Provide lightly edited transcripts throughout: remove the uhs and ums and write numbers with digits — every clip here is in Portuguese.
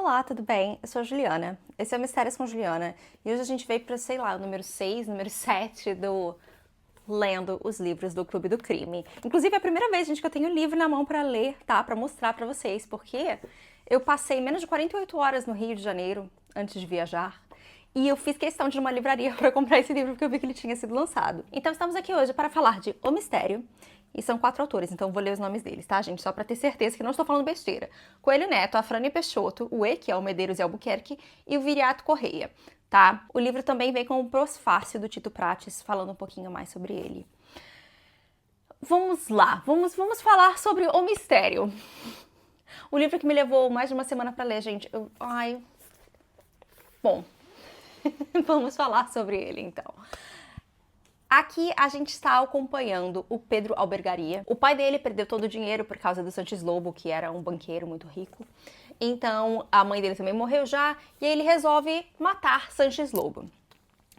Olá, tudo bem? Eu sou a Juliana. Esse é o Mistérios com Juliana. E hoje a gente veio para, sei lá, o número 6, número 7 do Lendo os Livros do Clube do Crime. Inclusive, é a primeira vez, gente, que eu tenho livro na mão para ler, tá? Para mostrar para vocês, porque eu passei menos de 48 horas no Rio de Janeiro antes de viajar. E eu fiz questão de ir numa livraria para comprar esse livro porque eu vi que ele tinha sido lançado. Então estamos aqui hoje para falar de O Mistério. E são 4 autores, então vou ler os nomes deles, tá, gente? Só pra ter certeza que não estou falando besteira. Coelho Neto, a Frânia Peixoto, o E, que é o Medeiros e Albuquerque, e o Viriato Correia, tá? O livro também vem com o prosfácio do Tito Prates, falando um pouquinho mais sobre ele. Vamos lá, vamos falar sobre O Mistério. O livro que me levou mais de uma semana pra ler, gente. Bom, vamos falar sobre ele, então. Aqui a gente está acompanhando o Pedro Albergaria. O pai dele perdeu todo o dinheiro por causa do Santos Lobo, que era um banqueiro muito rico. Então a mãe dele também morreu já, e aí ele resolve matar Sanches Lobo.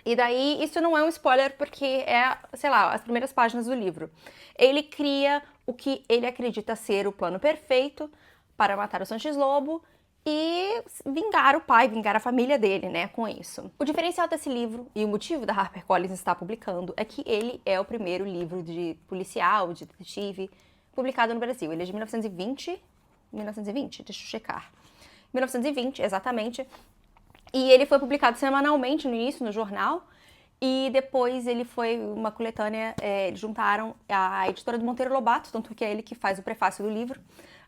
E daí, isso não é um spoiler porque é, sei lá, as primeiras páginas do livro. Ele cria o que ele acredita ser o plano perfeito para matar o Sanches Lobo e vingar o pai, vingar a família dele, né, com isso. O diferencial desse livro, e o motivo da HarperCollins estar publicando, é que ele é o primeiro livro de policial, de detetive, publicado no Brasil. Ele é de 1920, deixa eu checar. 1920, exatamente. E ele foi publicado semanalmente no início, no jornal, e depois ele foi uma coletânea, eles juntaram a editora do Monteiro Lobato, tanto que é ele que faz o prefácio do livro.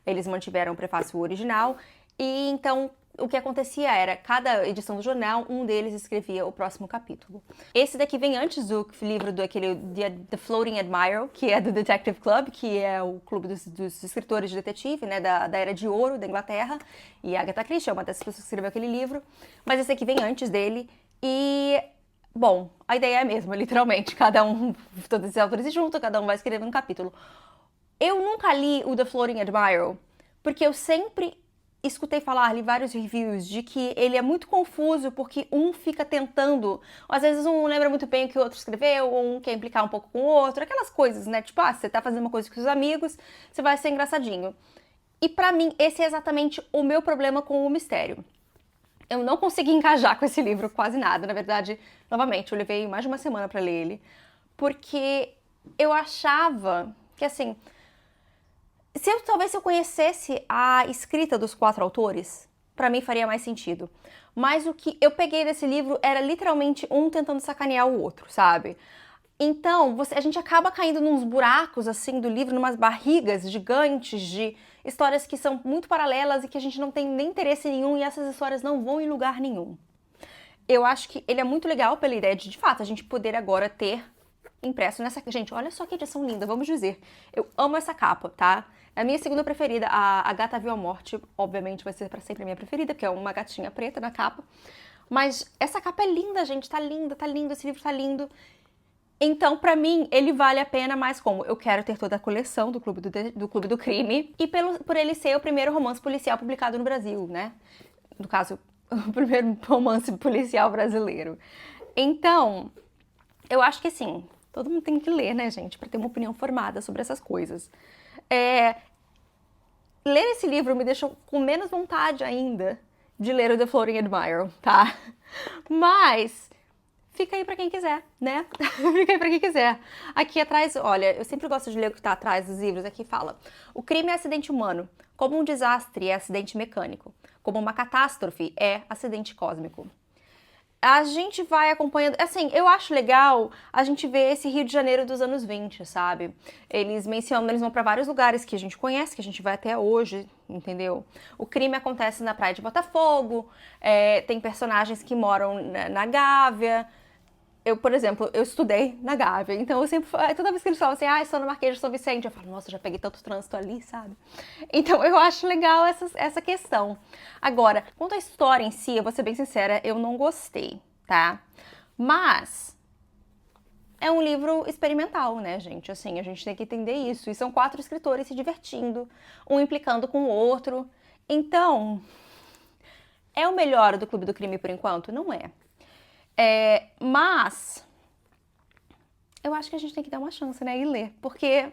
Eles mantiveram o prefácio original, e então o que acontecia era, cada edição do jornal, um deles escrevia o próximo capítulo. Esse daqui vem antes do livro The Floating Admiral, que é do Detective Club, que é o clube dos escritores de detetive, né, da Era de Ouro da Inglaterra, e a Agatha Christie é uma dessas pessoas que escreveu aquele livro, mas esse aqui vem antes dele, e... Bom, a ideia é a mesma, literalmente, todos esses autores se juntam, cada um vai escrever um capítulo. Eu nunca li o The Floating Admiral, porque eu sempre escutei falar, li vários reviews, de que ele é muito confuso porque um fica tentando, às vezes um lembra muito bem o que o outro escreveu, ou um quer implicar um pouco com o outro, aquelas coisas, né? Tipo, você tá fazendo uma coisa com seus amigos, você vai ser engraçadinho. E pra mim, esse é exatamente o meu problema com o mistério. Eu não consegui encajar com esse livro quase nada, na verdade, novamente, eu levei mais de uma semana pra ler ele, porque eu achava que, assim, talvez se eu conhecesse a escrita dos 4 autores, pra mim faria mais sentido. Mas o que eu peguei desse livro era literalmente um tentando sacanear o outro, sabe? Então, a gente acaba caindo nos buracos, assim, do livro, numas barrigas gigantes de histórias que são muito paralelas e que a gente não tem nem interesse nenhum e essas histórias não vão em lugar nenhum. Eu acho que ele é muito legal pela ideia de fato, a gente poder agora ter impresso nessa... Gente, olha só que edição linda, vamos dizer. Eu amo essa capa, tá? É a minha segunda preferida. A Gata Viu a Morte, obviamente, vai ser pra sempre a minha preferida, porque é uma gatinha preta na capa. Mas essa capa é linda, gente. Tá lindo, esse livro tá lindo. Então, pra mim, ele vale a pena, mas como eu quero ter toda a coleção do Clube do Crime, e por ele ser o primeiro romance policial publicado no Brasil, né? No caso, o primeiro romance policial brasileiro. Então, eu acho que sim, todo mundo tem que ler, né, gente, pra ter uma opinião formada sobre essas coisas. Ler esse livro me deixou com menos vontade ainda de ler o The Floating Admiral, tá? Mas fica aí pra quem quiser, né? Fica aí pra quem quiser. Aqui atrás, olha, eu sempre gosto de ler o que tá atrás dos livros. Aqui fala: o crime é acidente humano, como um desastre é acidente mecânico, como uma catástrofe é acidente cósmico. A gente vai acompanhando, assim, eu acho legal a gente ver esse Rio de Janeiro dos anos 20, sabe? Eles vão pra vários lugares que a gente conhece, que a gente vai até hoje, entendeu? O crime acontece na praia de Botafogo, tem personagens que moram na Gávea. Eu, por exemplo, eu estudei na Gávea, então eu sempre, toda vez que eles falam assim, estou no Marquês de São Vicente, eu falo, nossa, já peguei tanto trânsito ali, sabe? Então eu acho legal essa questão. Agora, quanto à história em si, eu vou ser bem sincera, eu não gostei, tá? Mas é um livro experimental, né, gente? Assim, a gente tem que entender isso. E são 4 escritores se divertindo, um implicando com o outro. Então, é o melhor do Clube do Crime por enquanto? Não é. Mas eu acho que a gente tem que dar uma chance, né, e ler, porque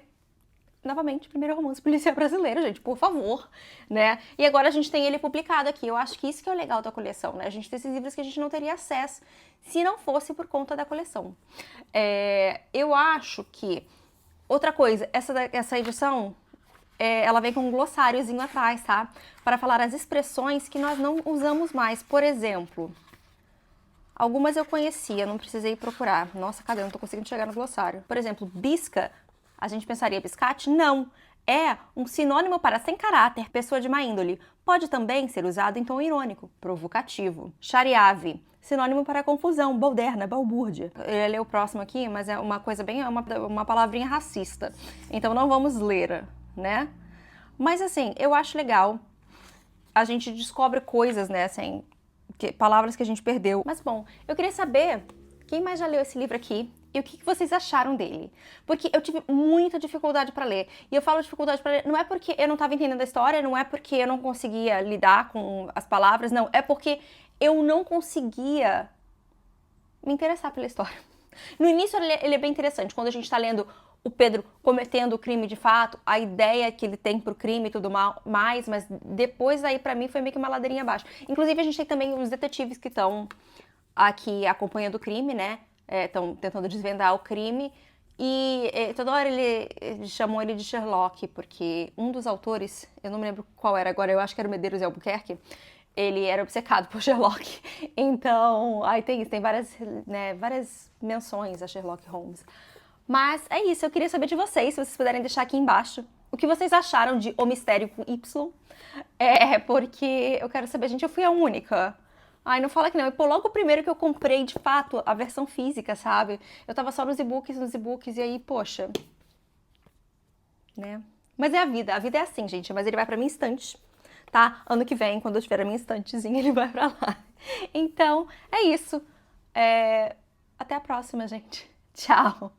novamente, primeiro romance policial brasileiro, gente, por favor, né? E agora a gente tem ele publicado aqui. Eu acho que isso que é o legal da coleção, né? A gente tem esses livros que a gente não teria acesso se não fosse por conta da coleção. Eu acho que... Outra coisa, essa edição, ela vem com um glossáriozinho atrás, tá? Para falar as expressões que nós não usamos mais. Por exemplo, algumas eu conhecia, não precisei procurar. Nossa, cadê? Eu não tô conseguindo chegar no glossário. Por exemplo, bisca. A gente pensaria biscate? Não. É um sinônimo para sem caráter, pessoa de má índole. Pode também ser usado em tom irônico, provocativo. Chariave, sinônimo para confusão, balderna, balbúrdia. Eu ia ler o próximo aqui, mas é uma coisa bem... uma palavrinha racista. Então não vamos ler, né? Mas assim, eu acho legal. A gente descobre coisas, né, assim, palavras que a gente perdeu. Mas bom, eu queria saber quem mais já leu esse livro aqui e o que vocês acharam dele. Porque eu tive muita dificuldade para ler. E eu falo dificuldade para ler, não é porque eu não estava entendendo a história, não é porque eu não conseguia lidar com as palavras, não. É porque eu não conseguia me interessar pela história. No início ele é bem interessante, quando a gente está lendo o Pedro cometendo o crime de fato, a ideia que ele tem pro crime e tudo mais, mas depois aí pra mim foi meio que uma ladeirinha abaixo. Inclusive a gente tem também os detetives que estão aqui acompanhando o crime, né? Estão tentando desvendar o crime. E toda hora ele chamou ele de Sherlock, porque um dos autores, eu não me lembro qual era agora, eu acho que era o Medeiros e Albuquerque, ele era obcecado por Sherlock. Então, aí tem isso, tem várias menções a Sherlock Holmes. Mas é isso, eu queria saber de vocês, se vocês puderem deixar aqui embaixo o que vocês acharam de O Mistério com Y. Porque eu quero saber, gente, eu fui a única. Ai, não fala que não. E pô, logo o primeiro que eu comprei, de fato, a versão física, sabe? Eu tava só nos e-books, e aí, poxa, né? Mas é a vida é assim, gente, mas ele vai pra minha estante, tá? Ano que vem, quando eu tiver a minha estantezinha, ele vai pra lá. Então, é isso. Até a próxima, gente. Tchau!